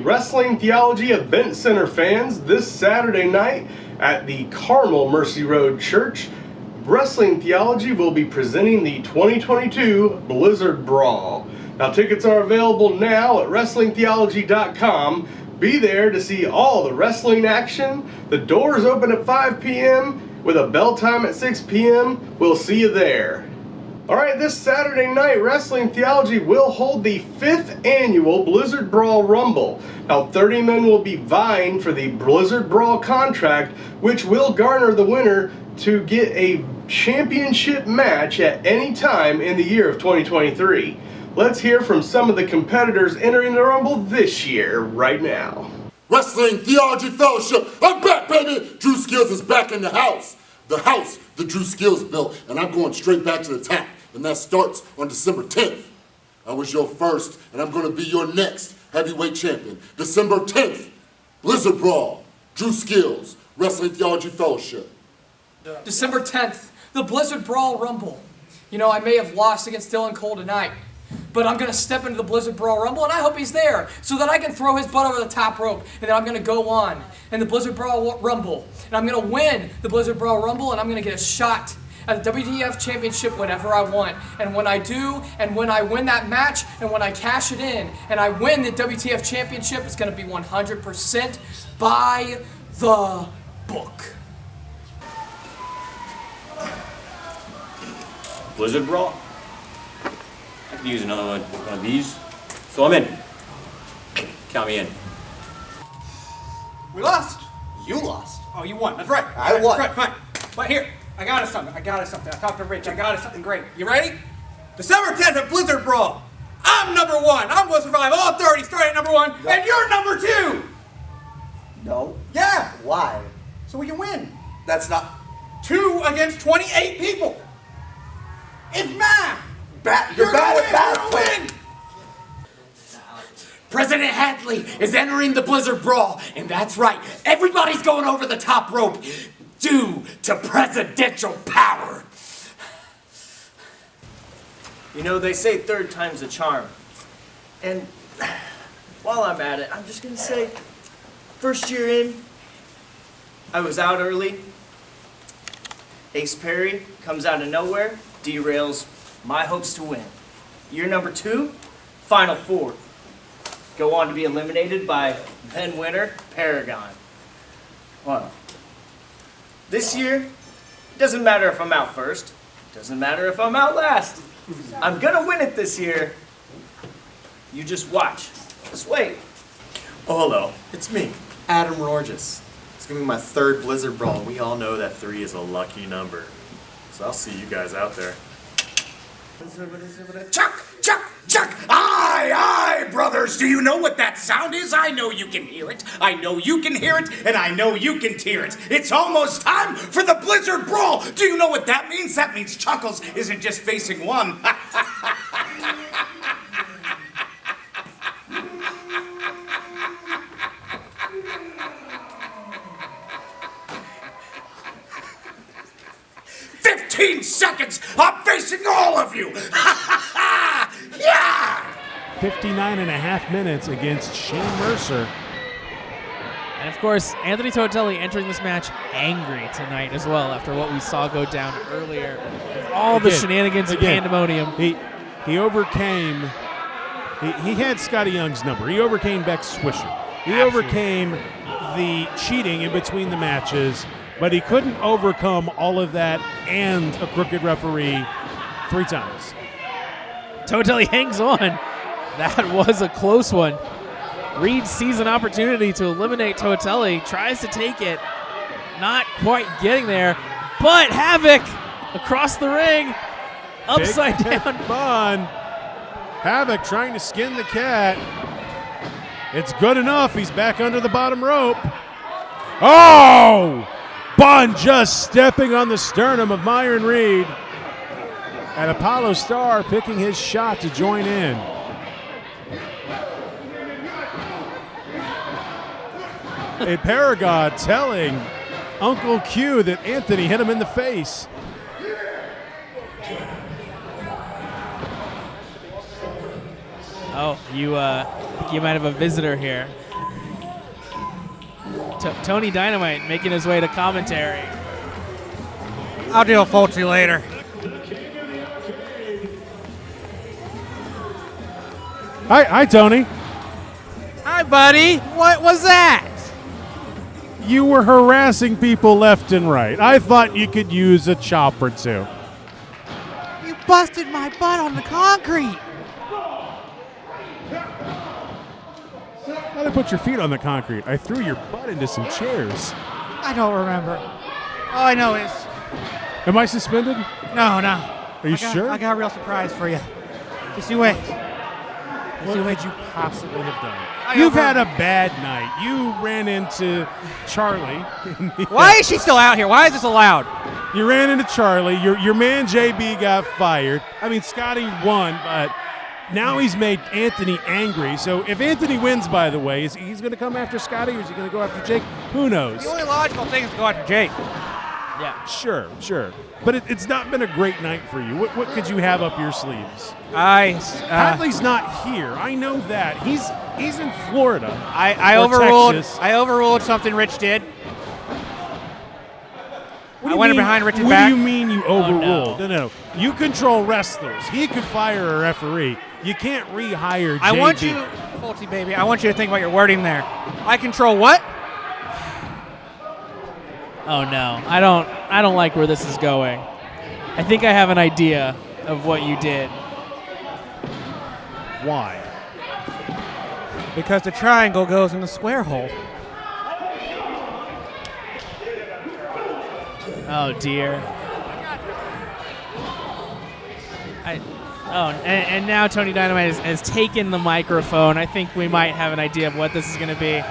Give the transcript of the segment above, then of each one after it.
Wrestling Theology Event Center fans, this Saturday night at the Carmel Mercy Road Church, Wrestling Theology will be presenting the 2022 Blizzard Brawl. Now, tickets are available now at WrestlingTheology.com. Be there to see all the wrestling action. The doors open at 5 p.m. with a bell time at 6 p.m. We'll see you there. Alright, this Saturday night, Wrestling Theology will hold the 5th annual Blizzard Brawl Rumble. Now, 30 men will be vying for the Blizzard Brawl contract, which will garner the winner to get a championship match at any time in the year of 2023. Let's hear from some of the competitors entering the Rumble this year, right now. Wrestling Theology Fellowship, I'm back, baby! Drew Skills is back in the house. The house that Drew Skills built, and I'm going straight back to the top. And that starts on December 10th. I was your first, and I'm going to be your next heavyweight champion. December 10th, Blizzard Brawl, Drew Skills, Wrestling Theology Fellowship. December 10th, the Blizzard Brawl Rumble. You know, I may have lost against Dylan Cole tonight, but I'm going to step into the Blizzard Brawl Rumble, and I hope he's there so that I can throw his butt over the top rope, and then I'm going to go on in the Blizzard Brawl Rumble, and I'm going to win the Blizzard Brawl Rumble, and I'm going to get a shot at the WTF Championship whenever I want. And when I do, and when I win that match, and when I cash it in, and I win the WTF Championship, it's going to be 100% by the book. Blizzard Brawl? I could use another one of these. So I'm in. Count me in. We lost. You lost. Oh, you won. That's right. I won. Right, fine. But here, I got us something. I talked to Rich. I got us something great. You ready? December 10th at Blizzard Brawl. I'm number 1. I'm going to survive all 30 starting at number 1. No. And you're number 2. No. Yeah. Why? So we can win. That's not... 2 against 28 people. It's math. You're bad at math. President Hadley is entering the Blizzard Brawl, and that's right, everybody's going over the top rope due to presidential power. You know, they say third time's a charm. And while I'm at it, I'm just gonna say, first year in, I was out early. Ace Perry comes out of nowhere, derails my hopes to win. Year number 2, Final 4. Go on to be eliminated by then winner, Paragon. Well, this year, it doesn't matter if I'm out first. It doesn't matter if I'm out last. I'm gonna win it this year. You just watch. Just wait. Oh, hello. It's me, Adam Rorges. It's gonna be my 3rd Blizzard Brawl. We all know that 3 is a lucky number. So I'll see you guys out there. Chuck, Chuck, Chuck! Aye, brothers! Do you know what that sound is? I know you can hear it. I know you can hear it, and I know you can hear it. It's almost time for the Blizzard Brawl! Do you know what that means? That means Chuckles isn't just facing one. 15 seconds, I'm facing all of you! Yeah! 59 and a half minutes against Shane Mercer. And of course, Anthony Totelli entering this match angry tonight as well after what we saw go down earlier. All the shenanigans and pandemonium. He overcame, he had Scotty Young's number. He overcame Beck Swisher. He overcame the cheating in between the matches, but he couldn't overcome all of that and a crooked referee 3 times. Totelli hangs on. That was a close one. Reed sees an opportunity to eliminate Totelli, tries to take it, not quite getting there, but Havoc across the ring, upside down. Bun. Havoc trying to skin the cat. It's good enough. He's back under the bottom rope. Oh! Bun just stepping on the sternum of Myron Reed. And Apollo Star picking his shot to join in. A Paragon telling Uncle Q that Anthony hit him in the face. Oh, you might have a visitor here. Tony Dynamite making his way to commentary. I'll deal with Fulci later. Hi, Tony. Hi, buddy. What was that? You were harassing people left and right. I thought you could use a chop or two. You busted my butt on the concrete. How did I put your feet on the concrete? I threw your butt into some chairs. I don't remember. All I know is... Am I suspended? No. Are you sure? I got a real surprise for you. Just you wait. What could you possibly have done? You've had a bad night. You ran into Charlie. Why is she still out here? Why is this allowed? You ran into Charlie. Your man JB got fired. I mean, Scotty won, but now he's made Anthony angry. So if Anthony wins, by the way, is he's going to come after Scotty or is he going to go after Jake? Who knows? The only logical thing is to go after Jake. Yeah. Sure. But it's not been a great night for you. What could you have up your sleeves? Hadley's not here. I know that. He's in Florida. I or overruled. Texas. I overruled something Rich did. I went behind Rich's back. back. What do you mean you overruled? Oh, No. You control wrestlers. He could fire a referee. You can't rehire JB. I want you, Fulci baby. I want you to think about your wording there. I control what? Oh no, I don't like where this is going. I think I have an idea of what you did. Why? Because the triangle goes in the square hole. Oh dear. And now Tony Dynamite has taken the microphone. I think we might have an idea of what this is going to be.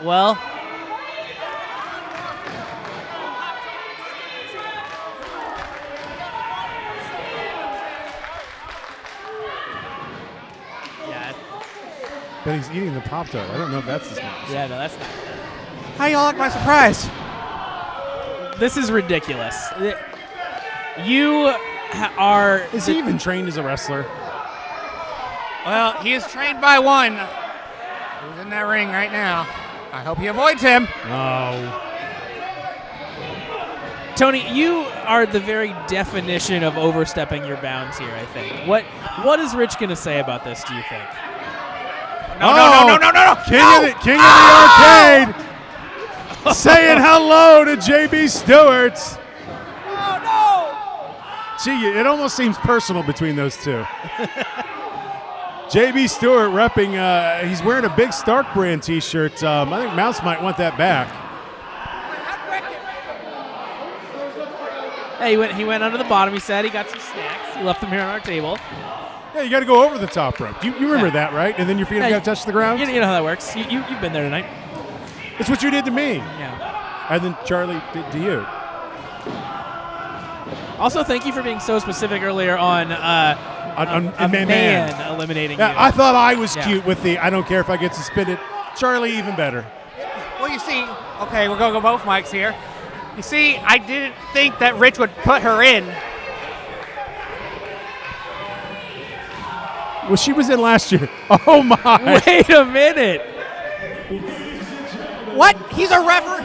Well, yeah. But he's eating the Pop-Tart. I don't know if that's the smartest. Yeah, no, that's not. How y'all like my surprise? This is ridiculous. You are. Is he even trained as a wrestler? Well, he is trained by one who's in that ring right now. I hope he avoids him. Oh. Tony, you are the very definition of overstepping your bounds here, I think. What is Rich going to say about this, do you think? No. King of the arcade saying hello to JB Stewart. Oh, no. Gee, it almost seems personal between those two. JB Stewart repping, he's wearing a big Stark brand t-shirt. I think Mouse might want that back. Hey, he went under the bottom. He said he got some snacks. He left them here on our table. Yeah, you got to go over the top rope. You remember that, right? And then your feet have got to touch the ground? You know how that works. You've been there tonight. It's what you did to me. Yeah. And then Charlie did to you. Also, thank you for being so specific earlier on a man eliminating you. I thought I was cute with the I don't care if I get suspended. Charlie, even better. Well, you see, okay, we're going to go both mics here. You see, I didn't think that Rich would put her in. Well, she was in last year. Oh, my. Wait a minute. What? He's a referee.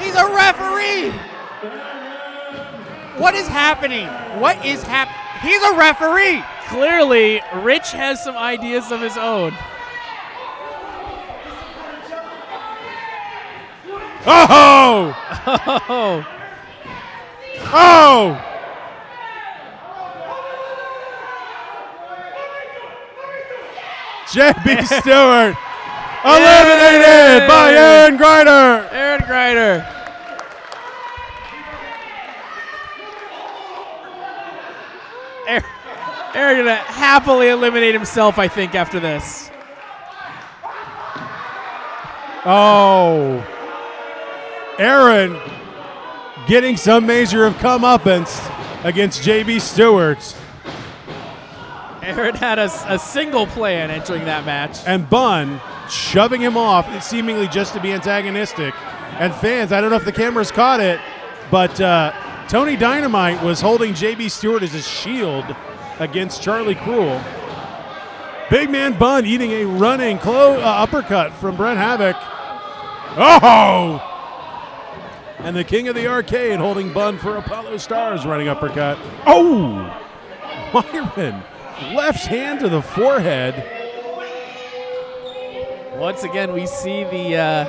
He's a referee. What is happening? What is happening? He's a referee. Clearly, Rich has some ideas of his own. Oh! Oh! Oh! JB Stewart eliminated by Aaron Grider. Aaron Grider. Aaron gonna happily eliminate himself, I think, after this. Oh. Aaron getting some measure of comeuppance. against JB Stewart. Aaron had a single plan entering that match. And Bunn shoving him off, seemingly just to be antagonistic. And fans, I don't know if the cameras caught it, but Tony Dynamite was holding JB Stewart as a shield against Charlie Cruel. Big man Bunn eating a running uppercut from Brett Havoc. Oh! And the king of the arcade holding Bunn for Apollo Stars running uppercut. Oh! Myron, left hand to the forehead. Once again, we see the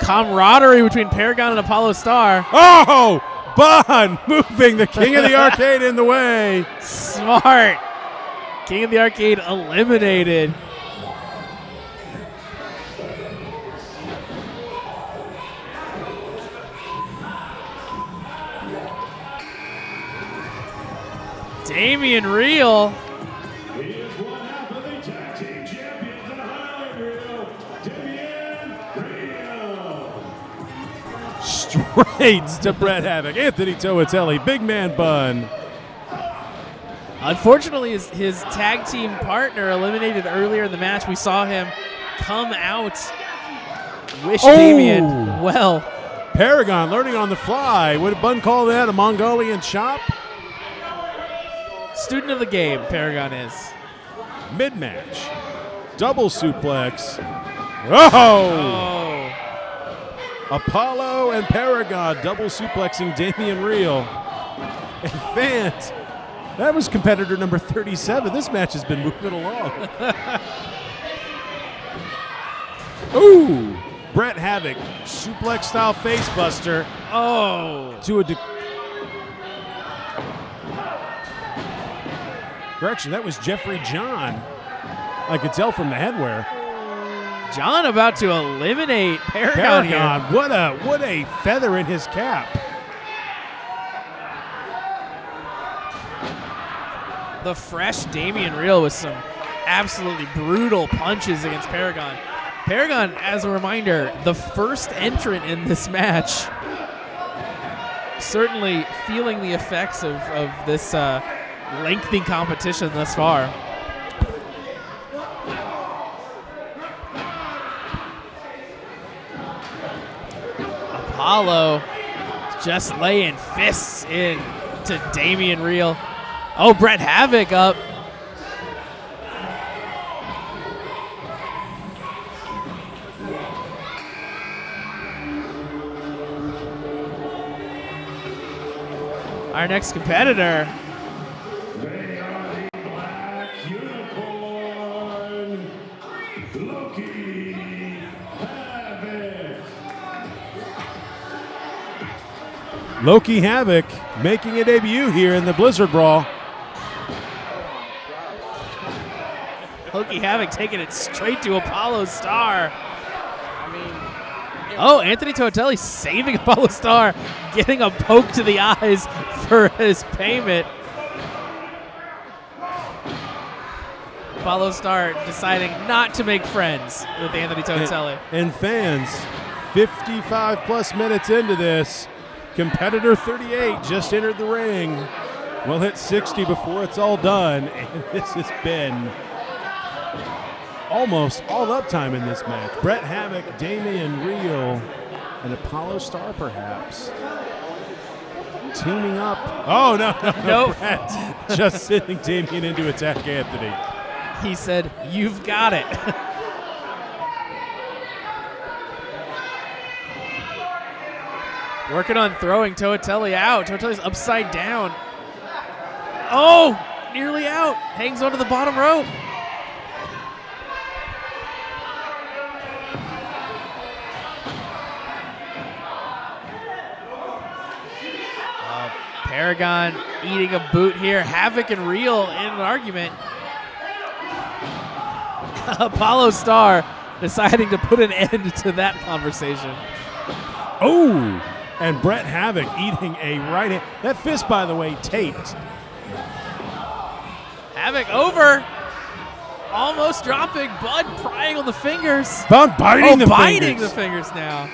camaraderie between Paragon and Apollo Star. Oh! Bunn moving the king of the arcade in the way. Smart. King of the arcade eliminated. Damian Real. Straight to Brett Havoc. Anthony Toatelli, big man Bunn. Unfortunately, his tag team partner eliminated earlier in the match. We saw him come out. Wish Damian well. Paragon learning on the fly. Would Bunn call that a Mongolian chop? Student of the game, Paragon is. Mid-match. Double suplex. Oh! Apollo and Paragon double suplexing Damian Real. And fans, that was competitor number 37. This match has been moving along. Ooh! Brett Havoc, suplex style face buster. Oh! To a correction, that was Jeffrey John. I could tell from the headwear. John about to eliminate Paragon here. What a feather in his cap. The fresh Damian Real with some absolutely brutal punches against Paragon. Paragon, as a reminder, the first entrant in this match. Certainly feeling the effects of this lengthy competition thus far. Apollo just laying fists in to Damian Real. Oh, Brett Havoc up. Our next competitor. They are the Black Unicorn, Loki Havoc. Loki Havoc making a debut here in the Blizzard Brawl. Loki Havoc taking it straight to Apollo Star. Oh, Anthony Toatelli saving Apollo Star, getting a poke to the eyes for his payment. Apollo Star deciding not to make friends with Anthony Toatelli. And fans, 55 plus minutes into this, competitor 38 just entered the ring. We'll hit 60 before it's all done, and this has been almost all uptime in this match. Brett Havoc, Damian Real, and Apollo Star perhaps teaming up. Oh, no. Nope. Brett just sending Damian into attack Anthony. He said, "You've got it." Working on throwing Toatelli out. Toatelli's upside down. Oh, nearly out. Hangs onto the bottom rope. Paragon eating a boot here. Havoc and Real in an argument. Apollo Star deciding to put an end to that conversation. Oh, and Brett Havoc eating a right hand. That fist, by the way, taped. Havoc over. Almost dropping. Bud prying on the fingers. Bud biting the biting fingers. the fingers now.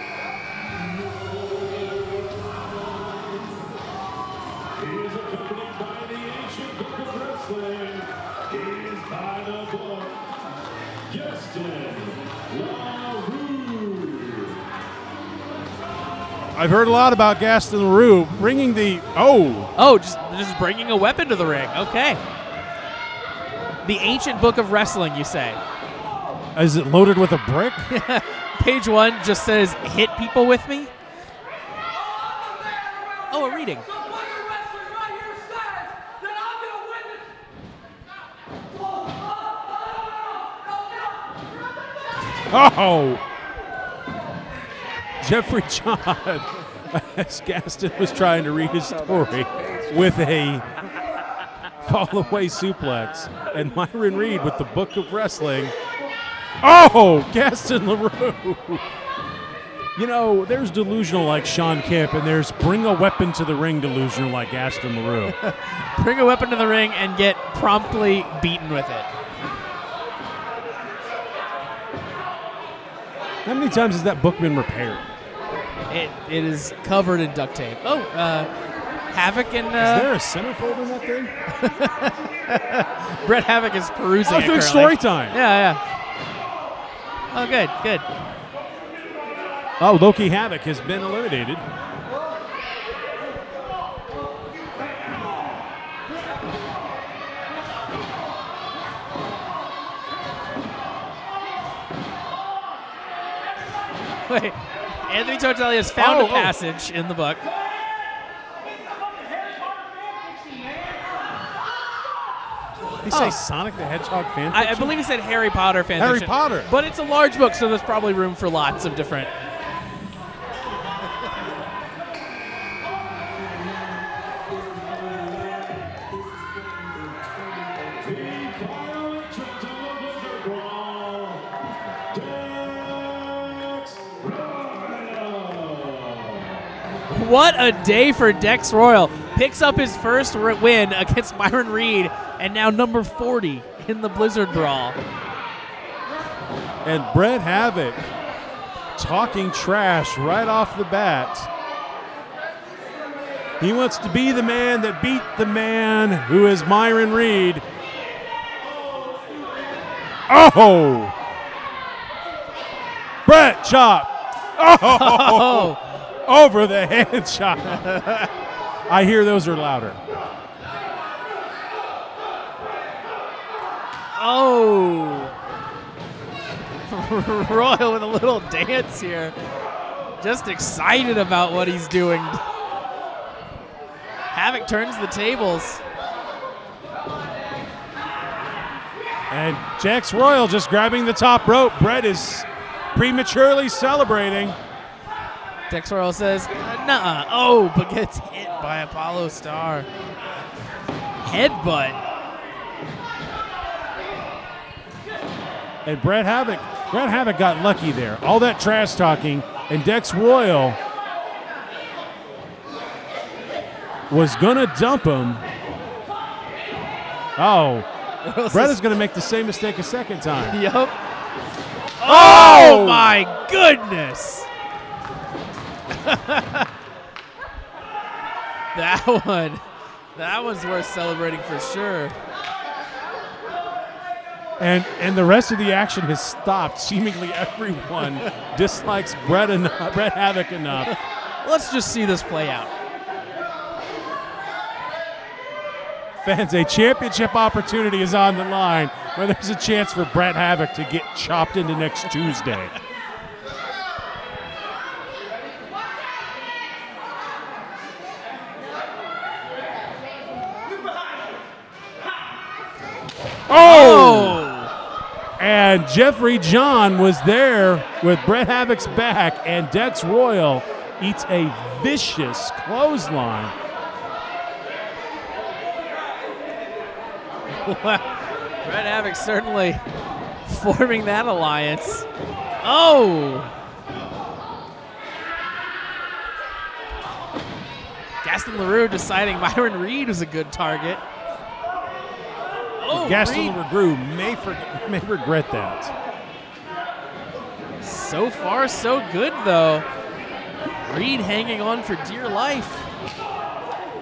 I've heard a lot about Gaston LaRue bringing the just bringing a weapon to the ring. Okay. The ancient book of wrestling, you say? Is it loaded with a brick? Page 1 just says, "Hit people with me." Oh, a reading. Oh! Jeffrey John, as Gaston was trying to read his story with a fall-away suplex, and Myron Reed with the Book of Wrestling. Oh! Gaston LaRue! You know, there's delusional like Sean Kemp, and there's bring a weapon to the ring delusional like Gaston LaRue. Bring a weapon to the ring and get promptly beaten with it. How many times has that book been repaired? It is covered in duct tape. Oh, Havoc and... Is there a centerfold in that thing? Brett Havoc is perusing Oh, it doing currently. story time. Yeah. Oh, good. Oh, Loki Havoc has been eliminated. Wait, Anthony Totelli has found a passage in the book. Did he say Sonic the Hedgehog fan I fiction? believe he said Harry Potter fan Harry fiction. Potter. But it's a large book, so there's probably room for lots of different... What a day for Dex Royal. Picks up his first win against Myron Reed, and now number 40 in the Blizzard Brawl. And Brett Havoc talking trash right off the bat. He wants to be the man that beat the man who is Myron Reed. Oh! Brett chop. Oh! Over the head chop. I hear those are louder. Oh! Royal with a little dance here. Just excited about what he's doing. Havoc turns the tables. And Dex Royal just grabbing the top rope. Brett is prematurely celebrating. Dex Royal says, nuh-uh. Oh, but gets hit by Apollo Star. Headbutt. And Brett Havoc got lucky there. All that trash talking, and Dex Royal was gonna dump him. Oh, Brett is gonna make the same mistake a second time. Yup. Oh my goodness. That one's worth celebrating for sure. And the rest of the action has stopped. Seemingly everyone dislikes Brett Havoc enough. Let's just see this play out. Fans, a championship opportunity is on the line where there's a chance for Brett Havoc to get chopped into next Tuesday. Oh! And Jeffrey John was there with Brett Havoc's back, and Dex Royal eats a vicious clothesline. Brett Havoc certainly forming that alliance. Oh! Gaston LaRue deciding Myron Reed was a good target. Oh, Gaston LaRue may regret that. So far, so good, though. Reed hanging on for dear life.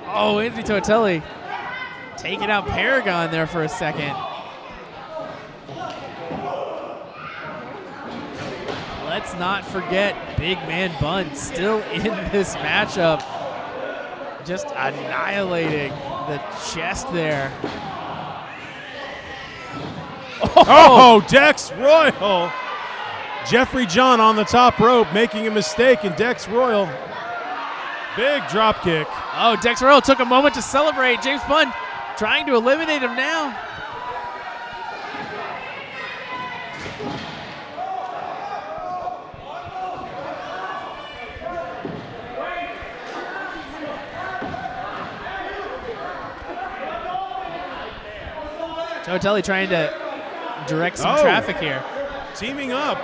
Oh, Anthony Totelli taking out Paragon there for a second. let's not forget Big Man Bun still in this matchup. Just annihilating the chest there. Oh, Dex Royal. Jeffrey John on the top rope making a mistake, and Dex Royal, big drop kick. Oh, Dex Royal took a moment to celebrate. James Bunn trying to eliminate him now. Totelli trying to direct some traffic here. Teaming up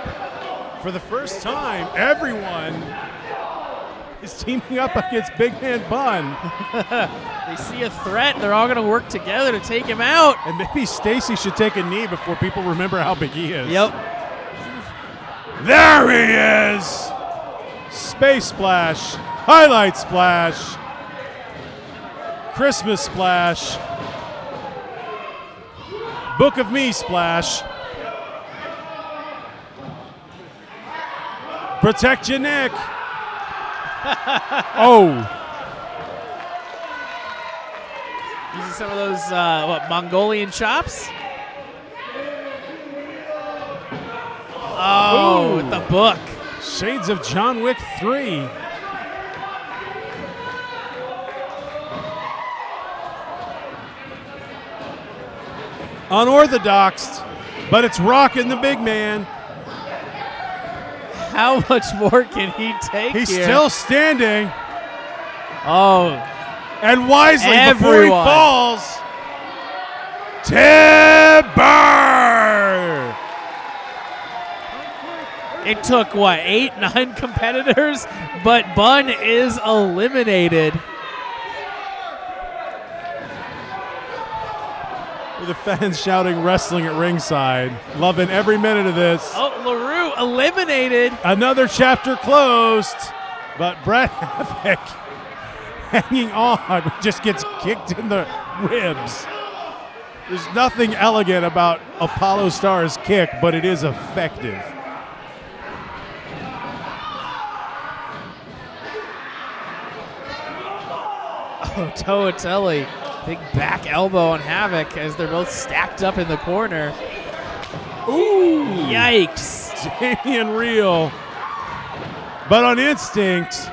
for the first time. Everyone is teaming up against Big Man Bun. They see a threat. They're all going to work together to take him out. And maybe Stacy should take a knee before people remember how big he is. Yep. There he is. Space Splash. Highlight Splash. Christmas Splash. Book of Me Splash. Protect your neck. Oh. Using some of those, Mongolian chops? Oh, Ooh. with the book. Shades of John Wick 3. Unorthodox, but it's rocking the big man. How much more can he take He's here? still standing. Oh. And wisely, Everyone. before he falls, Tibber! It took, 8, 9 competitors? But Bun is eliminated. With the fans shouting wrestling at ringside. Loving every minute of this. Oh, LaRue eliminated. Another chapter closed. But Brett Havoc hanging on just gets kicked in the ribs. There's nothing elegant about Apollo Star's kick, but it is effective. Oh, Toatelli. Big back elbow on Havoc as they're both stacked up in the corner. Ooh. Yikes. Damian Real. But on instinct,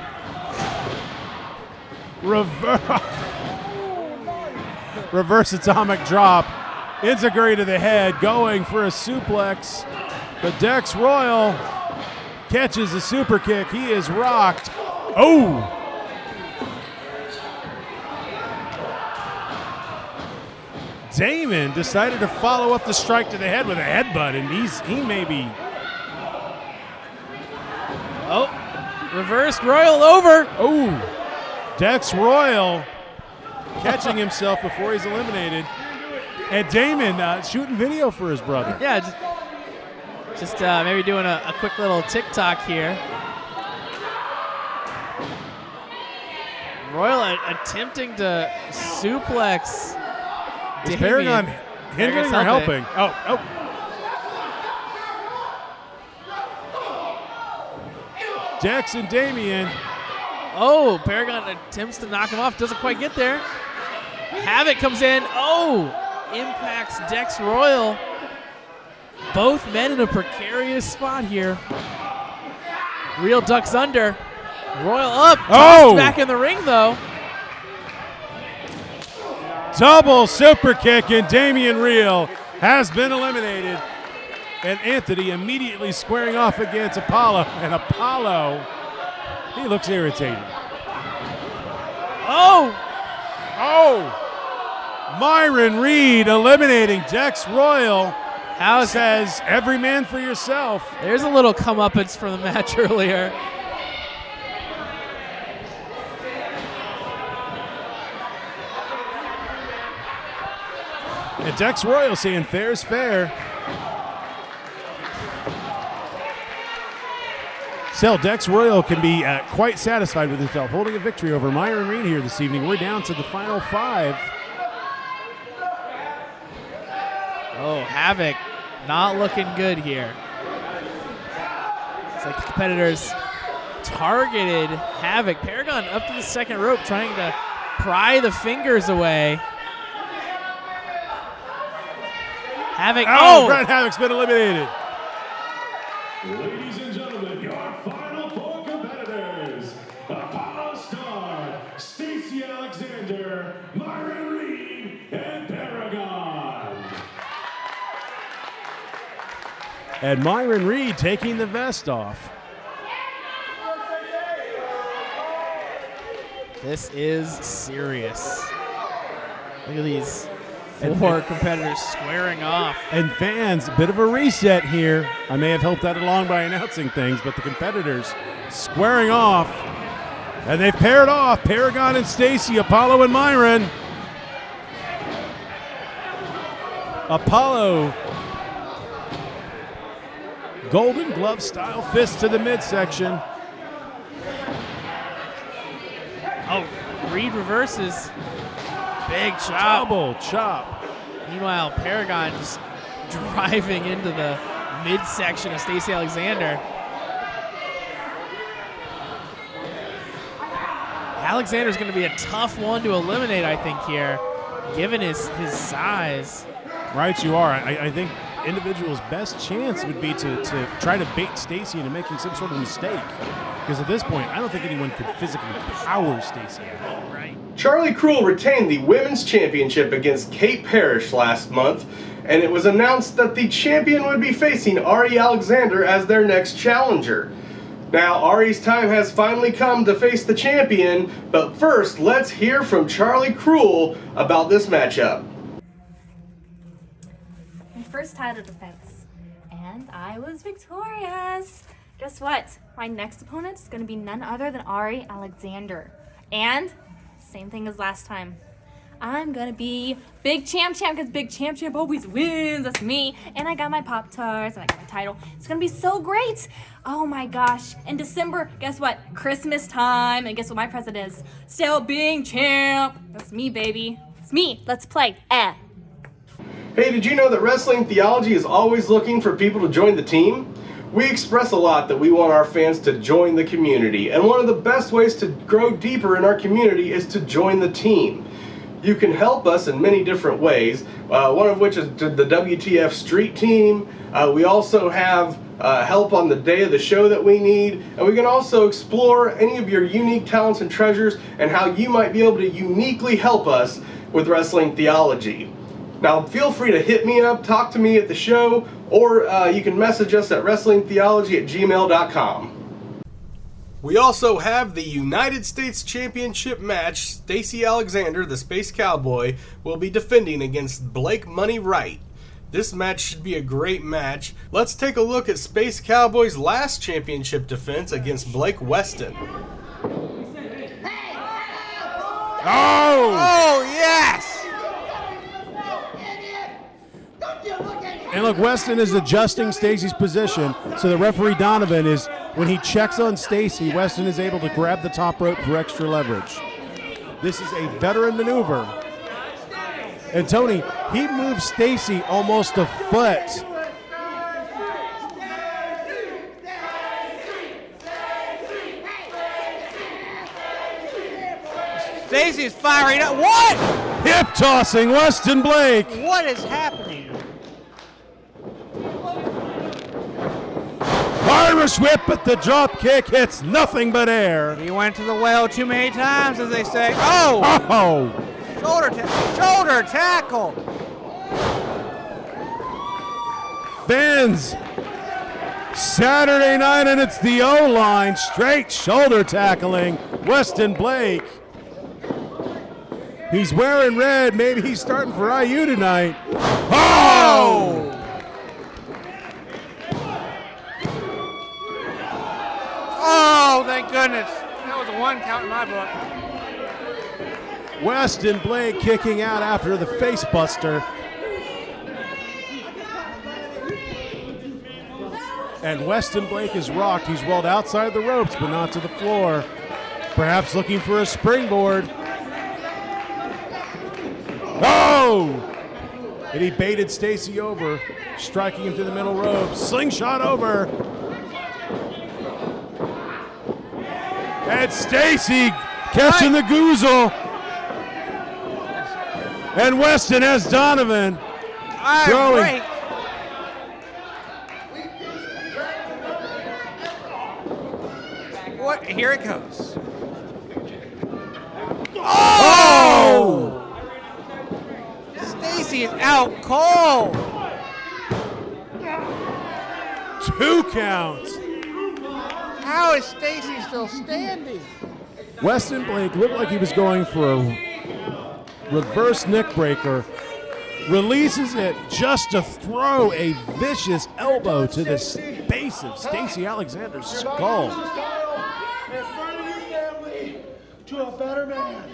reverse atomic drop. Integrate to the head, going for a suplex. But Dex Royal catches a super kick. He is rocked. Oh! Damon decided to follow up the strike to the head with a headbutt, and he may be. Oh, reversed Royal over. Oh, Dex Royal catching himself before he's eliminated. And Damon shooting video for his brother. Yeah, just maybe doing a quick little TikTok here. Royal attempting to suplex. Is Paragon hindering or helping? Oh. Dex and Damien. Oh, Paragon attempts to knock him off. Doesn't quite get there. Havoc comes in. Oh, impacts Dex Royal. Both men in a precarious spot here. Real ducks under. Royal up. Tossed back in the ring, though. Double super kick, and Damian Real has been eliminated. And Anthony immediately squaring off against Apollo. And Apollo, he looks irritated. Oh! Myron Reed eliminating Dex Royal. Says, every man for yourself. There's a little comeuppance from the match earlier. And Dex Royal saying fair is fair. Still, Dex Royal can be quite satisfied with himself, holding a victory over Myron Reed here this evening. We're down to the final 5. Oh, Havoc not looking good here. It's like the competitors targeted Havoc. Paragon up to the second rope trying to pry the fingers away. Havoc. Oh, Brett Havoc's been eliminated. Ladies and gentlemen, your final four competitors. Apollo Star, Stacey Alexander, Myron Reed, and Paragon. And Myron Reed taking the vest off. This is serious. Look at these four competitors squaring off. And fans, a bit of a reset here. I may have helped that along by announcing things, but the competitors squaring off. And they've paired off, Paragon and Stacy, Apollo and Myron. Apollo, Golden Glove style fist to the midsection. Oh, Reed reverses. Big chop. Double chop. Meanwhile, Paragon just driving into the midsection of Stacey Alexander. Alexander's going to be a tough one to eliminate, I think, here, given his size. Right, you are. I think individual's best chance would be to try to bait Stacy into making some sort of mistake. Because at this point, I don't think anyone could physically power Stacy out. Right. Charlie Cruel retained the women's championship against Kate Parrish last month, and it was announced that the champion would be facing Ari Alexander as their next challenger. Now, Ari's time has finally come to face the champion, but first, let's hear from Charlie Cruel about this matchup. My first title defense, and I was victorious. Guess what? My next opponent is going to be none other than Ari Alexander. And same thing as last time. I'm going to be Big Champ because Big Champ always wins. That's me. And I got my Pop-Tarts and I got my title. It's going to be so great. Oh my gosh. In December, guess what? Christmas time. And guess what my present is? Still being champ. That's me, baby. It's me. Let's play. Hey, did you know that Wrestling Theology is always looking for people to join the team? We express a lot that we want our fans to join the community, and one of the best ways to grow deeper in our community is to join the team. You can help us in many different ways, one of which is the WTF Street Team. We also have help on the day of the show that we need, and we can also explore any of your unique talents and treasures and how you might be able to uniquely help us with Wrestling Theology. Now, feel free to hit me up, talk to me at the show, or you can message us at wrestlingtheology@gmail.com. We also have the United States Championship match. Stacey Alexander, the Space Cowboy, will be defending against Blake Money Wright. This match should be a great match. Let's take a look at Space Cowboy's last championship defense against Blake Weston. Oh, yes! And look, Weston is adjusting Stacy's position, so the referee Donovan is, when he checks on Stacy, Weston is able to grab the top rope for extra leverage. This is a veteran maneuver. And Tony, he moves Stacy almost a foot. Stacy's firing up. What? Hip tossing Weston Blake. What is happening? Irish whip, but the drop kick hits nothing but air. He went to the well too many times, as they say. Oh! Oh! Shoulder tackle. Fans, Saturday night, and it's the O-line. Straight shoulder tackling Weston Blake. He's wearing red. Maybe he's starting for IU tonight. Oh! Oh, thank goodness. That was a one count in my book. Weston Blake kicking out after the face buster. And Weston Blake is rocked. He's rolled outside the ropes, but not to the floor. Perhaps looking for a springboard. Oh! And he baited Stacy over, striking him to the middle rope. Slingshot over. And Stacy catching the goozle. And Weston has Donovan throwing. What? Here it goes. Oh! Stacy is out cold. 2 counts. How is Stacy still standing? Weston Blake looked like he was going for a reverse neck breaker. Releases it just to throw a vicious elbow to the base of Stacey Alexander's skull. To a better man.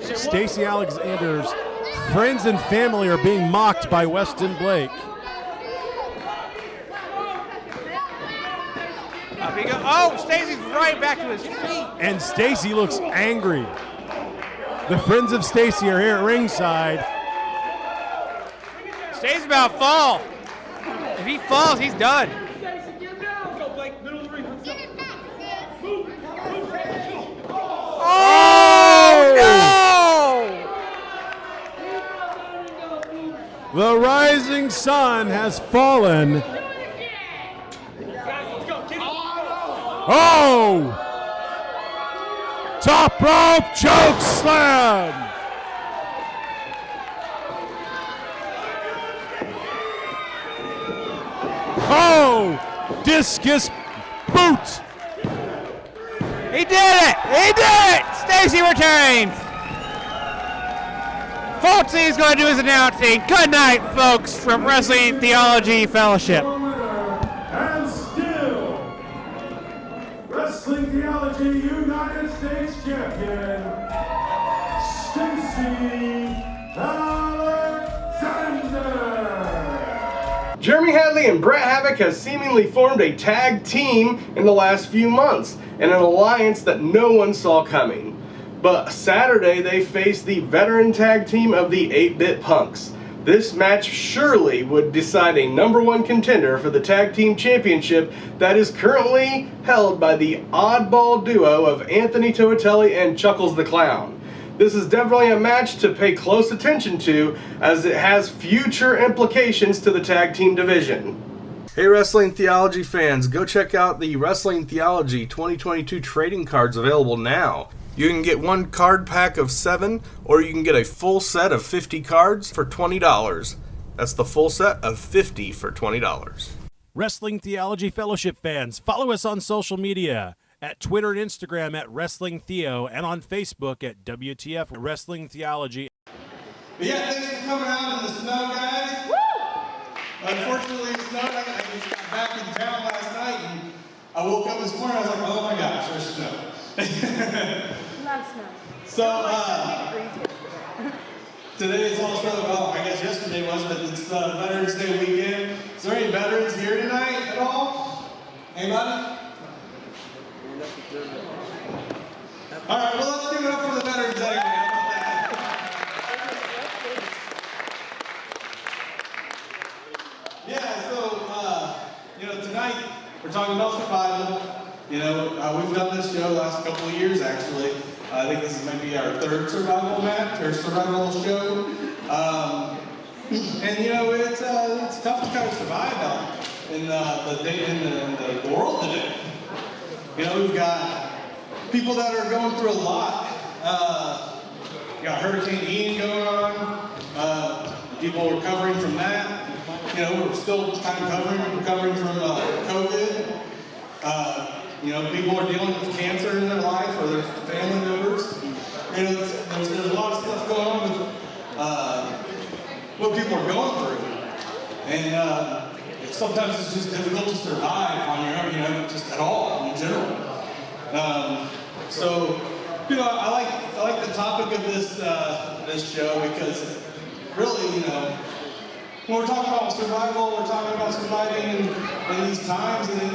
Stacey Alexander's friends and family are being mocked by Weston Blake. Up he goes. Oh, Stacy's right back to his feet. And Stacey looks angry. The friends of Stacey are here at ringside. Stacy's about to fall. If he falls, he's done. Oh! No! The rising sun has fallen. Oh! Top rope choke slam! Oh! Discus boot! He did it! He did it! Stacy retains! Fultzy's going to do his announcing. Good night, folks, from Wrestling Theology Fellowship. And still, Wrestling Theology United States Champion, Stacey Alexander. Jeremy Hadley and Brett Havoc has seemingly formed a tag team in the last few months, and an alliance that no one saw coming. But Saturday they faced the veteran tag team of the 8-Bit Punks. This match surely would decide a #1 contender for the tag team championship that is currently held by the oddball duo of Anthony Toatelli and Chuckles the Clown. This is definitely a match to pay close attention to, as it has future implications to the tag team division. Hey Wrestling Theology fans, go check out the Wrestling Theology 2022 trading cards available now. You can get one card pack of 7, or you can get a full set of 50 cards for $20. That's the full set of 50 for $20. Wrestling Theology Fellowship fans, follow us on social media at Twitter and Instagram at Wrestling Theo, and on Facebook at WTF Wrestling Theology. But yeah, thanks for coming out in the snow, guys. Woo! Unfortunately, it snowed. I just got back in town last night, and I woke up this morning, I was like, oh my gosh, there's snow. Love snow. So, today is also, well, I guess yesterday was, but it's Veterans Day weekend. Is there any veterans here tonight at all? Anybody? All right, well, let's give it up for the veterans anyway. How about that? Yeah, so, tonight we're talking about survival. We've done this show the last couple of years, actually. I think this is maybe our third survival match, or survival show. It's tough to kind of survive out in the world today. We've got people that are going through a lot. You got Hurricane Ian going on. People recovering from that. We're still kind of recovering from COVID. People are dealing with cancer in their life or their family members. There's a lot of stuff going on with what people are going through. And sometimes it's just difficult to survive on your own, just at all in general. I like the topic of this show because really, when we're talking about survival, we're talking about surviving in these times and in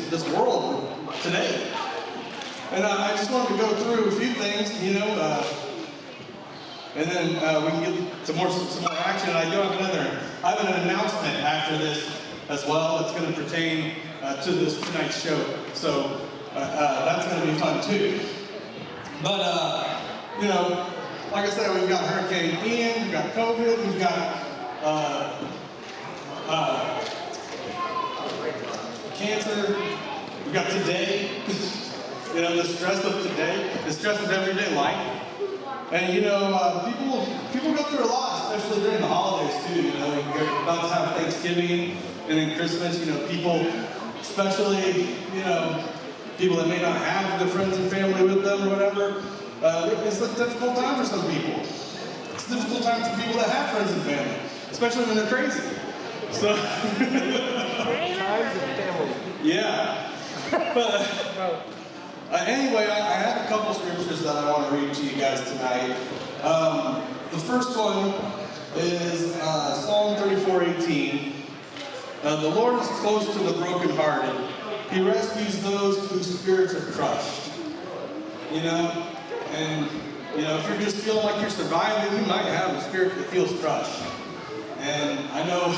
this world today. And I just wanted to go through a few things, and then we can get some more action. I have an announcement after this as well. It's going to pertain to this tonight's show. So that's going to be fun too. But, you know, like I said, we've got Hurricane Ian, we've got COVID, we've got cancer, we've got today, you know, the stress of today, the stress of everyday life. And you know, people go through a lot, especially during the holidays too. You know, you're about to have Thanksgiving and then Christmas. You know, people, especially you know, people that may not have their friends and family with them or whatever. It's a difficult time for some people. It's a difficult time for people that have friends and family, especially when they're crazy. So, yeah. But anyway, I have a couple scriptures that I want to read to you guys tonight. The first one is Psalm 34:18. The Lord is close to the brokenhearted. He rescues those whose spirits are crushed. You know, and you know, if you're just feeling like you're surviving, you might have a spirit that feels crushed. And I know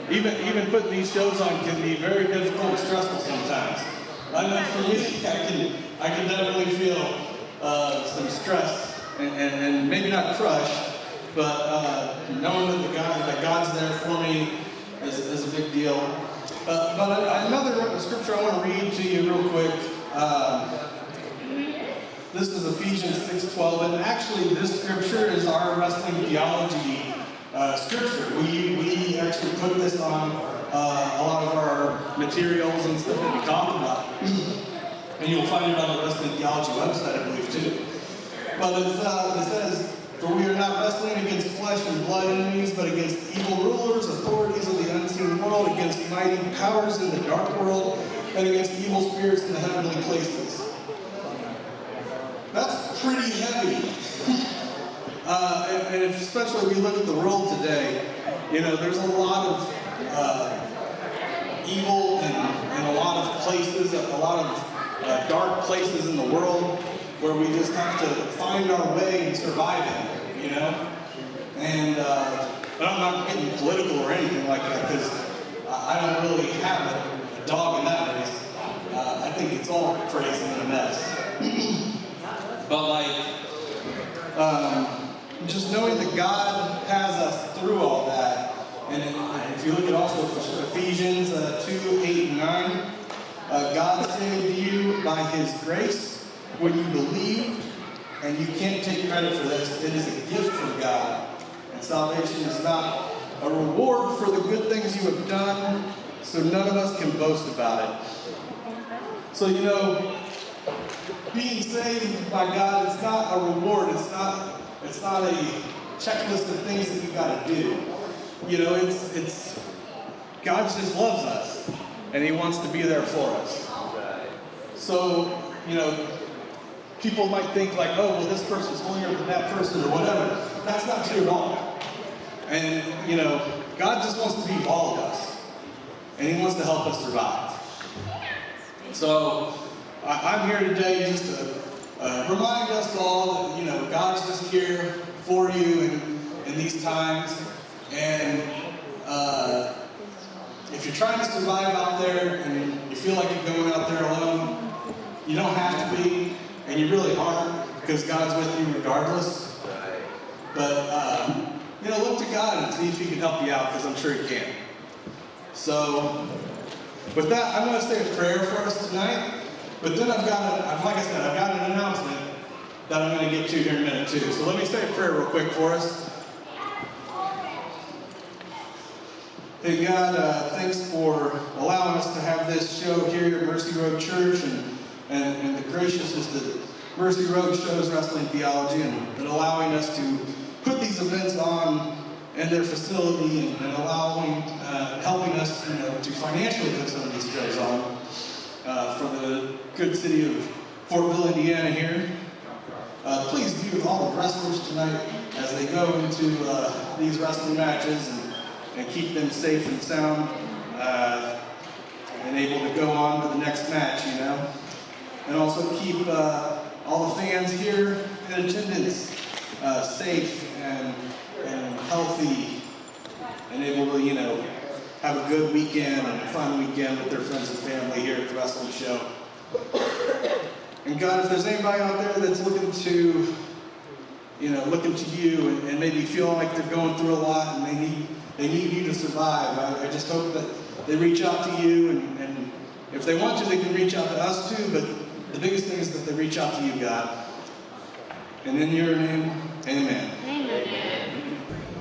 even putting these shows on can be very difficult and stressful sometimes. I know for me, I can definitely feel some stress and maybe not crushed, but knowing that God's there for me is a big deal. But another scripture I want to read to you real quick. This is Ephesians 6:12, and actually this scripture is our wrestling theology scripture. We actually put this on a lot of our materials and stuff that we talk about. And you'll find it on the Wrestling Theology website, I believe, too. But it says, "For we are not wrestling against flesh and blood enemies, but against evil rulers, authorities of the unseen world, against mighty powers in the dark world, and against evil spirits in the heavenly places." That's pretty heavy. And especially if we look at the world today, you know, there's a lot of evil in a lot of places, a lot of dark places in the world where we just have to find our way and survive it, you know? And, but I'm not getting political or anything like that because I don't really have a dog in that race. I think it's all crazy and a mess. But like, just knowing that God has us through all that, and if you look at also Ephesians 2:8 and 9, God saved you by His grace when you believed, and you can't take credit for this. It is a gift from God, and salvation is not a reward for the good things you have done, so none of us can boast about it. So you know, being saved by God is not a reward. It's not a checklist of things that you got to do. You know, it's God just loves us, and He wants to be there for us. So, you know, people might think like, oh, well, this person's holier than that person or whatever. That's not true at all. And, you know, God just wants to be with all of us, and He wants to help us survive. So, I'm here today just to remind us all that, you know, God's just here for you in these times. And if you're trying to survive out there and you feel like you're going out there alone, you don't have to be, and you really aren't, because God's with you regardless. But, you know, look to God and see if He can help you out, because I'm sure He can. So, with that, I'm going to say a prayer for us tonight. But then like I said, I've got an announcement that I'm going to get to here in a minute too. So let me say a prayer real quick for us. Hey God, thanks for allowing us to have this show here at Mercy Road Church and the graciousness that Mercy Road shows Wrestling Theology and allowing us to put these events on in their facility and helping us, you know, to financially put some of these shows on. For the good city of Fortville, Indiana here. Please be with all the wrestlers tonight as they go into these wrestling matches and keep them safe and sound and able to go on to the next match, you know. And also keep all the fans here in attendance safe and healthy and able to, you know, have a good weekend and a fun weekend with their friends and family here at the wrestling show. And God, if there's anybody out there that's looking to you and maybe feeling like they're going through a lot and they need you to survive, I just hope that they reach out to you, and if they want to, they can reach out to us too, but the biggest thing is that they reach out to you, God. And in your name, amen.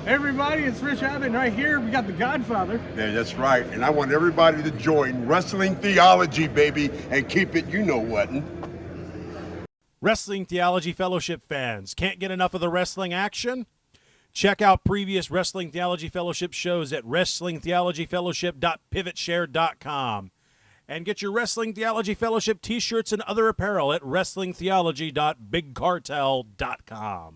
Everybody, it's Rich Abbott right here. We got the Godfather. Yeah, that's right. And I want everybody to join Wrestling Theology, baby, and keep it you-know-whatin'. Wrestling Theology Fellowship fans, can't get enough of the wrestling action? Check out previous Wrestling Theology Fellowship shows at wrestlingtheologyfellowship.pivotshare.com. And get your Wrestling Theology Fellowship t-shirts and other apparel at wrestlingtheology.bigcartel.com.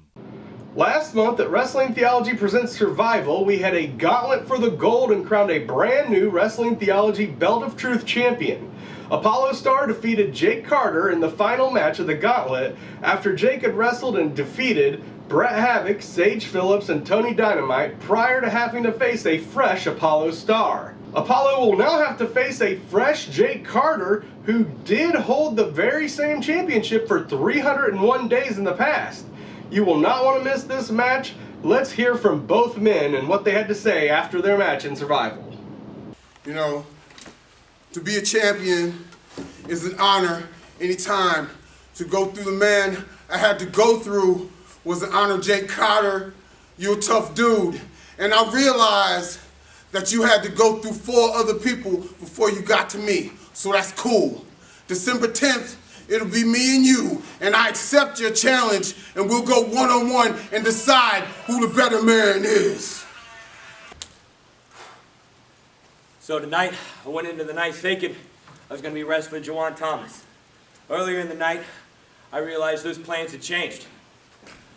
Last month at Wrestling Theology Presents Survival, we had a gauntlet for the gold and crowned a brand new Wrestling Theology Belt of Truth champion. Apollo Star defeated Jake Carter in the final match of the gauntlet after Jake had wrestled and defeated Brett Havoc, Sage Phillips, and Tony Dynamite prior to having to face a fresh Apollo Star. Apollo will now have to face a fresh Jake Carter, who did hold the very same championship for 301 days in the past. You will not want to miss this match. Let's hear from both men and what they had to say after their match in Survival. You know, to be a champion is an honor anytime. To go through the man I had to go through was an honor. Jake Carter, you're a tough dude. And I realized that you had to go through 4 other people before you got to me. So that's cool. December 10th, it'll be me and you, and I accept your challenge, and we'll go one-on-one and decide who the better man is. So tonight, I went into the night thinking I was going to be wrestling Juwan Thomas. Earlier in the night, I realized those plans had changed.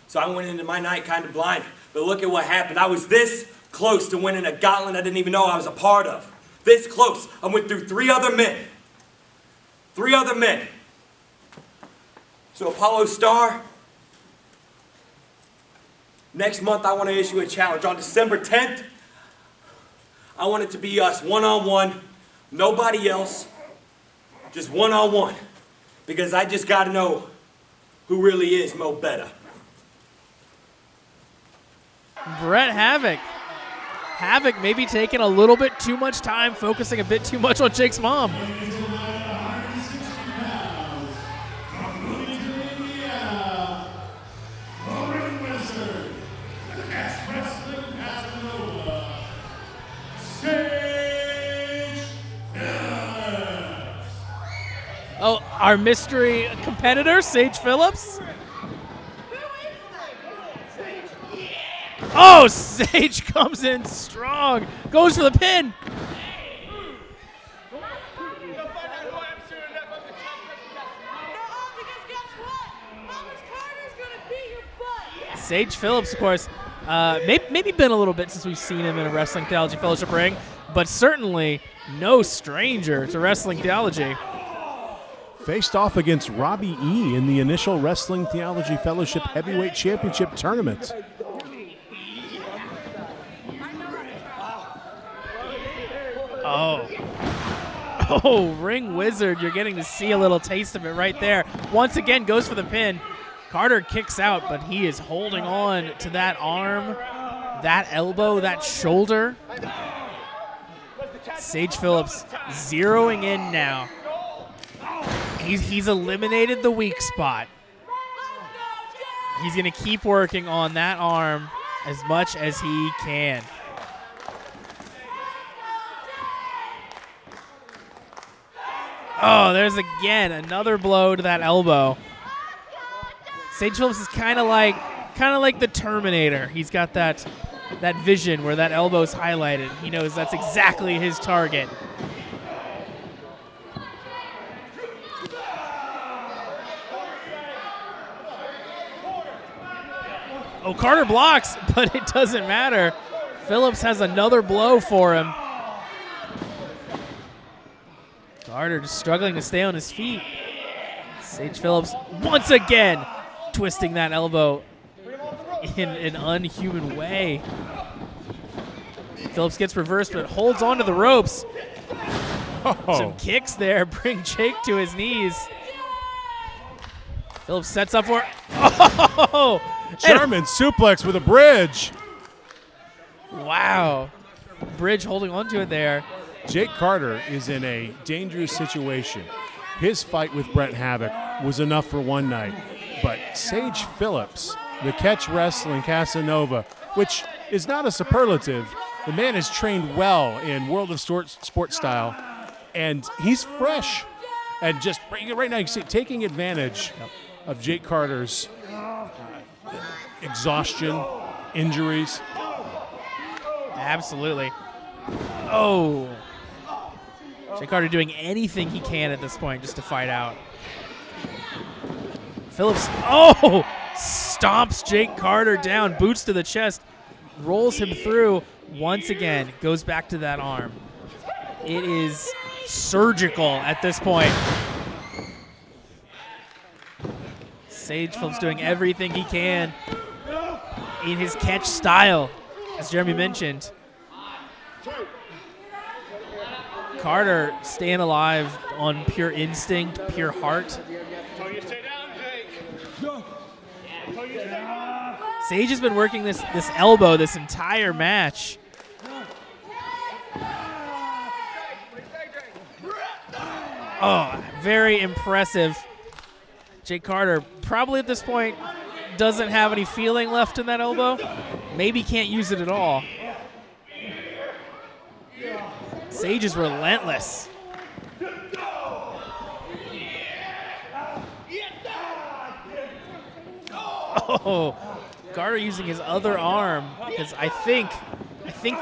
So I went into my night kind of blind. But look at what happened. I was this close to winning a gauntlet I didn't even know I was a part of. This close. I went through 3 other men. 3 other men. So Apollo Star, next month I want to issue a challenge. On December 10th, I want it to be us one-on-one, nobody else, just one-on-one. Because I just got to know who really is Mo Betta. Brett Havoc. Havoc maybe taking a little bit too much time, focusing a bit too much on Jake's mom. Oh, our mystery competitor, Sage Phillips. Oh, Sage comes in strong. Goes for the pin. Sage Phillips, of course, maybe been a little bit since we've seen him in a Wrestling Theology Fellowship ring, but certainly no stranger to Wrestling Theology. Faced off against Robbie E. in the initial Wrestling Theology Fellowship Heavyweight Championship Tournament. Oh, Ring Wizard, you're getting to see a little taste of it right there. Once again, goes for the pin. Carter kicks out, but he is holding on to that arm, that elbow, that shoulder. Sage Phillips zeroing in now. He's eliminated the weak spot. He's going to keep working on that arm as much as he can. Oh, there's again another blow to that elbow. Sage Phillips is kind of like the Terminator. He's got that vision where that elbow's highlighted. He knows that's exactly his target. Oh, Carter blocks, but it doesn't matter. Phillips has another blow for him. Carter just struggling to stay on his feet. Sage Phillips once again twisting that elbow in an unhuman way. Phillips gets reversed, but holds on to the ropes. Oh. Some kicks there bring Jake to his knees. Phillips sets up for. Oh! German suplex with a bridge. Wow. Bridge holding onto it there. Jake Carter is in a dangerous situation. His fight with Brett Havoc was enough for one night. But Sage Phillips, the catch wrestling Casanova, which is not a superlative, the man is trained well in World of Sport style, and he's fresh. And just right now, you see, taking advantage of Jake Carter's exhaustion, injuries. Absolutely. Oh. Jake Carter doing anything he can at this point just to fight out. Phillips, stomps Jake Carter down, boots to the chest, rolls him through once again, goes back to that arm. It is surgical at this point. Sage Phillips doing everything he can in his catch style, as Jeremy mentioned. Carter staying alive on pure instinct, pure heart. Sage has been working this elbow this entire match. Oh, very impressive. Jake Carter probably at this point doesn't have any feeling left in that elbow. Maybe can't use it at all. Sage is relentless. Oh, Carter using his other arm because I think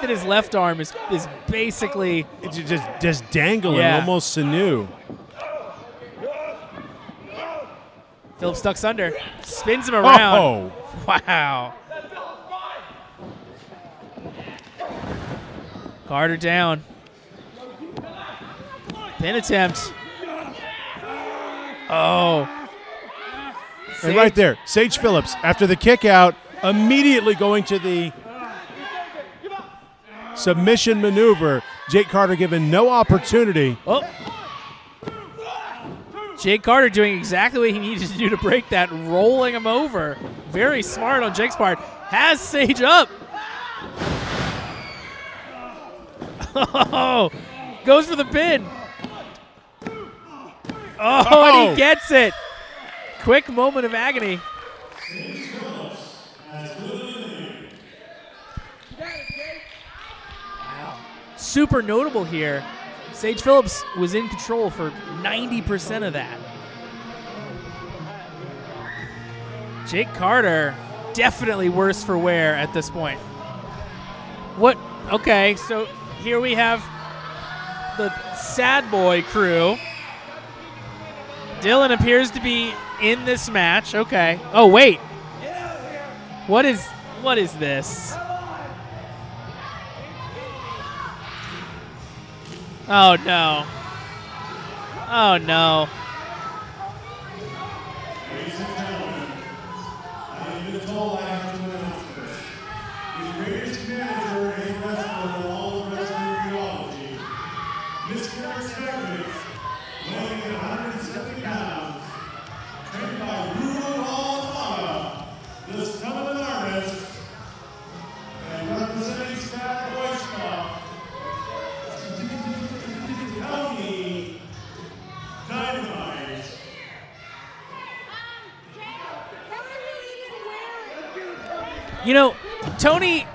that his left arm is basically it's just dangling, almost sinew. Phillips ducks under, spins him around. Oh. Wow. Carter down. Pin attempt. Oh. And right there, Sage Phillips, after the kick out, immediately going to the submission maneuver. Jake Carter given no opportunity. Oh. Jake Carter doing exactly what he needed to do to break that, rolling him over. Very smart on Jake's part. Has Sage up. Oh, goes for the pin. Oh, and he gets it. Quick moment of agony. Wow. Super notable here. Sage Phillips was in control for 90% of that. Jake Carter, definitely worse for wear at this point. What? Okay, so here we have the Sad Boy crew. Dylan appears to be in this match. Okay. Oh, wait. What is this? Oh, no. Oh, no. Ladies and gentlemen, I need to tell after the announcement. The greatest manager and wrestler of all of wrestling theology, Mr. Experiment, weighing in 170 pounds, trained by Rudo Almada, the son of an artist, and representing Sad Boy Stuff, Tony Dynamite. You know, Tony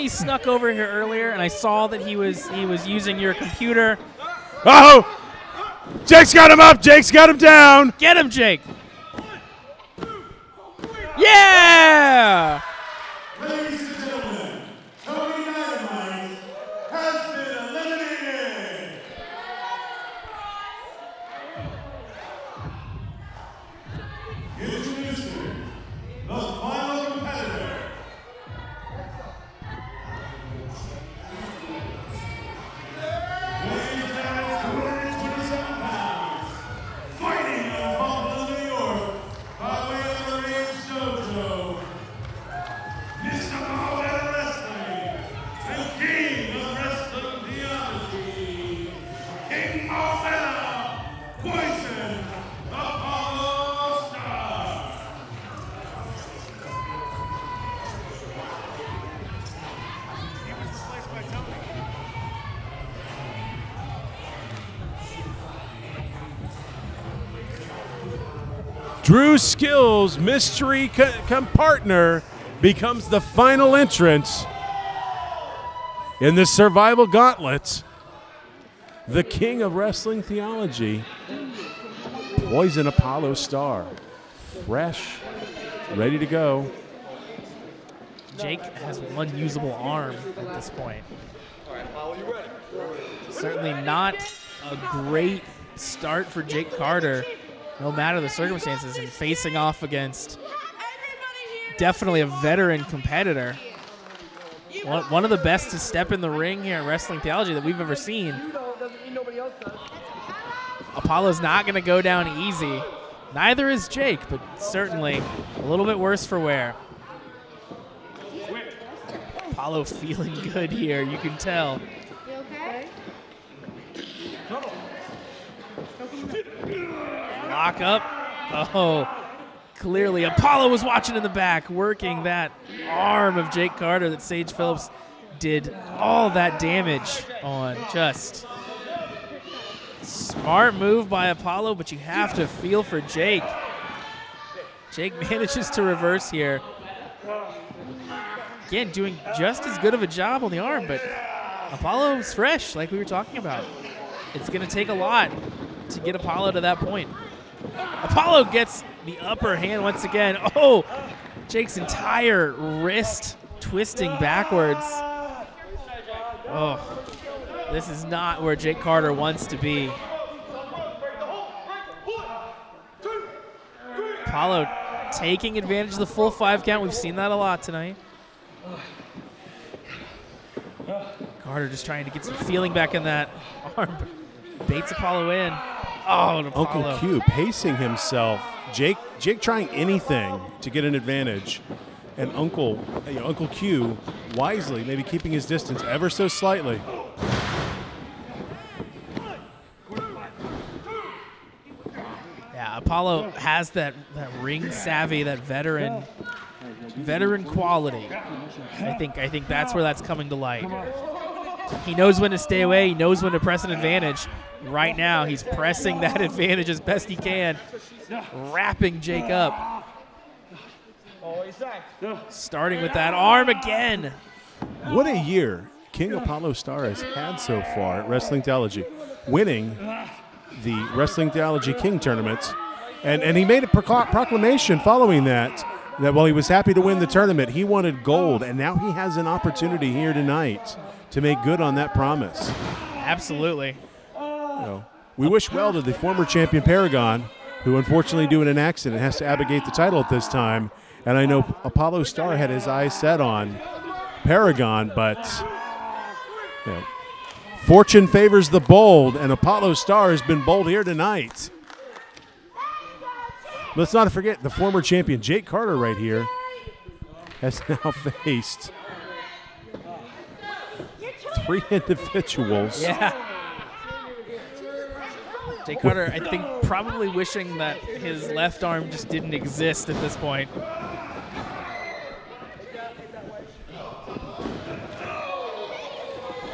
snuck over here earlier, and I saw that he was using your computer. Oh! Jake's got him up. Jake's got him down. Get him, Jake. Yeah! Ladies and gentlemen, Tony Dynamite has been eliminated. Introducing the final competitor. Weighing in at 227 pounds, fighting out of Buffalo, New York, by way of the Rage Dojo, Drew Skills' mystery partner becomes the final entrant in the Survival Gauntlet. The king of wrestling theology, Poison Apollo Star. Fresh, ready to go. Jake has one usable arm at this point. Certainly not a great start for Jake Carter, no matter the circumstances, and facing off against definitely a veteran competitor. One of the best to step in the ring here in Wrestling Theology that we've ever seen. Apollo's not going to go down easy. Neither is Jake, but certainly a little bit worse for wear. Apollo feeling good here, you can tell. You okay? Lock up. Oh, clearly Apollo was watching in the back, working that arm of Jake Carter that Sage Phillips did all that damage on. Just smart move by Apollo, but you have to feel for Jake. Jake manages to reverse here. Again, doing just as good of a job on the arm, but Apollo's fresh, like we were talking about. It's going to take a lot to get Apollo to that point. Apollo gets the upper hand once again. Oh, Jake's entire wrist twisting backwards. Oh, this is not where Jake Carter wants to be. Apollo taking advantage of the full 5 count. We've seen that a lot tonight. Carter just trying to get some feeling back in that arm. Baits Apollo in. Oh, and Apollo. Uncle Q pacing himself. Jake trying anything to get an advantage. And Uncle Q wisely maybe keeping his distance ever so slightly. Yeah, Apollo has that ring savvy, that veteran quality. I think that's where that's coming to light. He knows when to stay away. He knows when to press an advantage. Right now, he's pressing that advantage as best he can, wrapping Jake up. Starting with that arm again. What a year King Apollo Star has had so far at Wrestling Theology, winning the Wrestling Theology King tournament. And he made a proclamation following that while he was happy to win the tournament, he wanted gold, and now he has an opportunity here tonight to make good on that promise. Absolutely. We wish well to the former champion Paragon, who unfortunately due to an accident has to abdicate the title at this time. And I know Apollo Star had his eyes set on Paragon, but fortune favors the bold, and Apollo Star has been bold here tonight. Let's not forget the former champion Jake Carter right here has now faced 3 individuals. Yeah. Jake Carter, I think, probably wishing that his left arm just didn't exist at this point.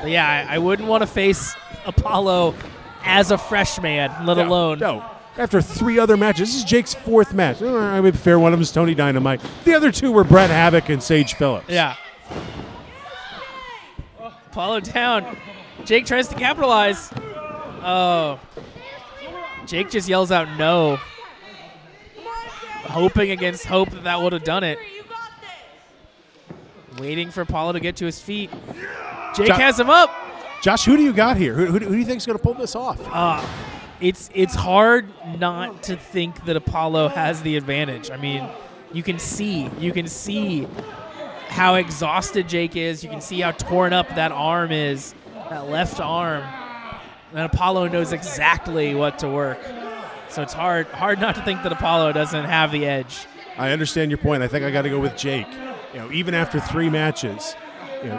But yeah, I wouldn't want to face Apollo as a freshman, let alone. No. After 3 other matches, this is Jake's 4th match. I mean, fair, one of them is Tony Dynamite. The other 2 were Brett Havoc and Sage Phillips. Yeah. Apollo down. Jake tries to capitalize. Oh. Jake just yells out no. Hoping against hope that would have done it. Waiting for Apollo to get to his feet. Jake has him up. Josh, who do you got here? Who do you think is going to pull this off? It's hard not to think that Apollo has the advantage. I mean, you can see how exhausted Jake is. You can see how torn up that arm is, that left arm. And Apollo knows exactly what to work. So it's hard not to think that Apollo doesn't have the edge. I understand your point. I think I got to go with Jake. Even after 3 matches,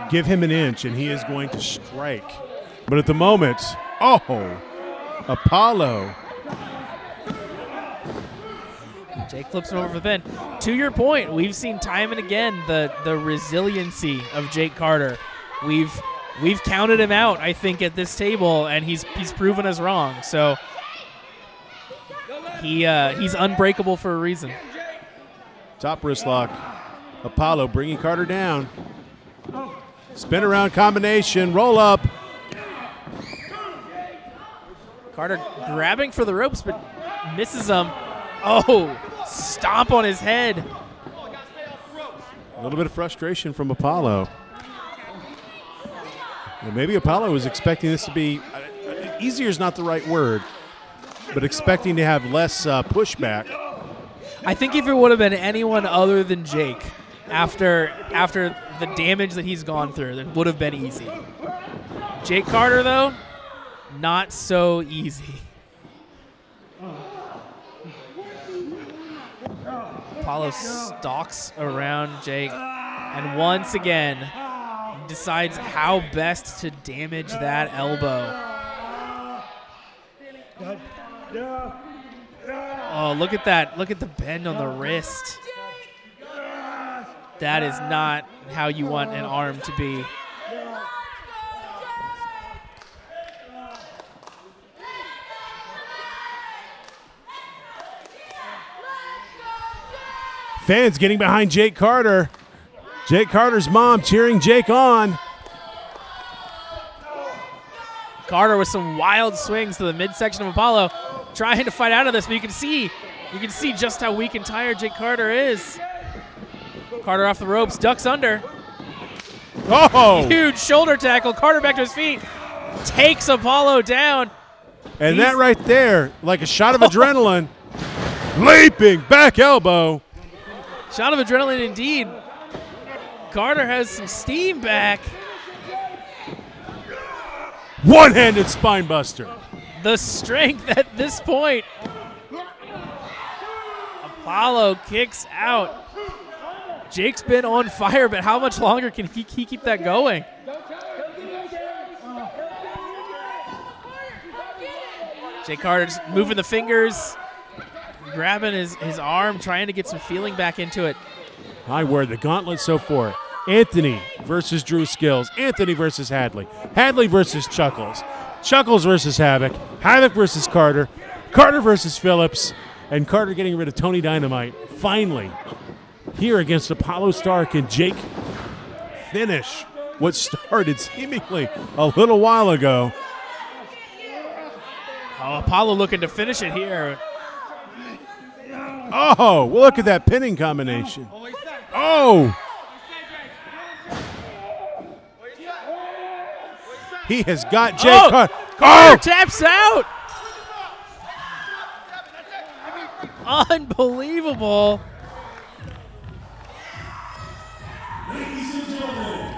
give him an inch and he is going to strike. But at the moment, Apollo. Jake flips him over for the pin. To your point, we've seen time and again the resiliency of Jake Carter. We've counted him out, I think, at this table, and he's proven us wrong. So He's unbreakable for a reason. Top wrist lock. Apollo bringing Carter down. Spin around combination. Roll up. Carter grabbing for the ropes, but misses them. Oh, stomp on his head. A little bit of frustration from Apollo. And maybe Apollo was expecting this to be, easier is not the right word, but expecting to have less pushback. I think if it would have been anyone other than Jake, after the damage that he's gone through, that would have been easy. Jake Carter, though, not so easy. Apollo stalks around Jake, and once again decides how best to damage that elbow. Oh, look at that. Look at the bend on the wrist. That is not how you want an arm to be. Fans getting behind Jake Carter. Jake Carter's mom cheering Jake on. Carter with some wild swings to the midsection of Apollo, trying to fight out of this, but you can see just how weak and tired Jake Carter is. Carter off the ropes, ducks under. Oh! Huge shoulder tackle. Carter back to his feet, takes Apollo down. And that right there, like a shot of adrenaline, leaping back elbow. Shot of adrenaline indeed. Carter has some steam back. One-handed spine buster. The strength at this point. Apollo kicks out. Jake's been on fire, but how much longer can he keep that going? Jake Carter just moving the fingers, grabbing his arm, trying to get some feeling back into it. I wear the gauntlet so far. Anthony versus Drew Skills. Anthony versus Hadley. Hadley versus Chuckles. Chuckles versus Havoc. Havoc versus Carter. Carter versus Phillips. And Carter getting rid of Tony Dynamite. Finally, here against Apollo Stark, and Jake finish what started seemingly a little while ago. Oh, Apollo looking to finish it here. Oh, well, look at that pinning combination. Oh! He has got Jake Carter. Carter taps out. Unbelievable. Ladies and gentlemen,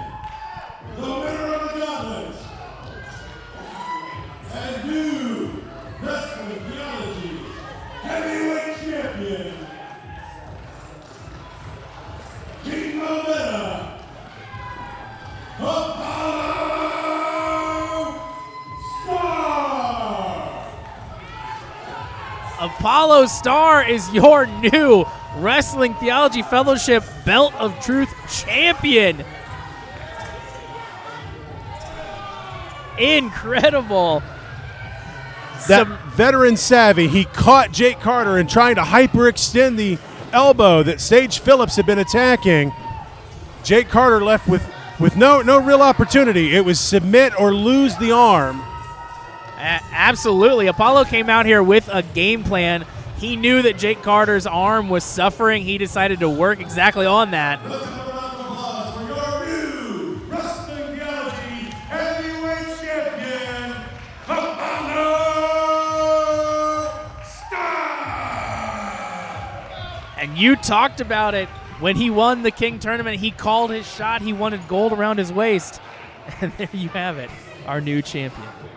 the winner of the gauntlet and new Wrestling Theology Heavyweight Champion, King Momenta, Apollo Star. Apollo Star is your new Wrestling Theology Fellowship Belt of Truth champion. Incredible. That veteran savvy, he caught Jake Carter and trying to hyperextend the elbow that Sage Phillips had been attacking. Jake Carter left with no real opportunity. It was submit or lose the arm. Absolutely. Apollo came out here with a game plan. He knew that Jake Carter's arm was suffering. He decided to work exactly on that. Let's give a round of applause for your new Wrestling Theology Heavyweight Champion, Apollo Star. And you talked about it when he won the King Tournament. He called his shot. He wanted gold around his waist. And there you have it, our new champion.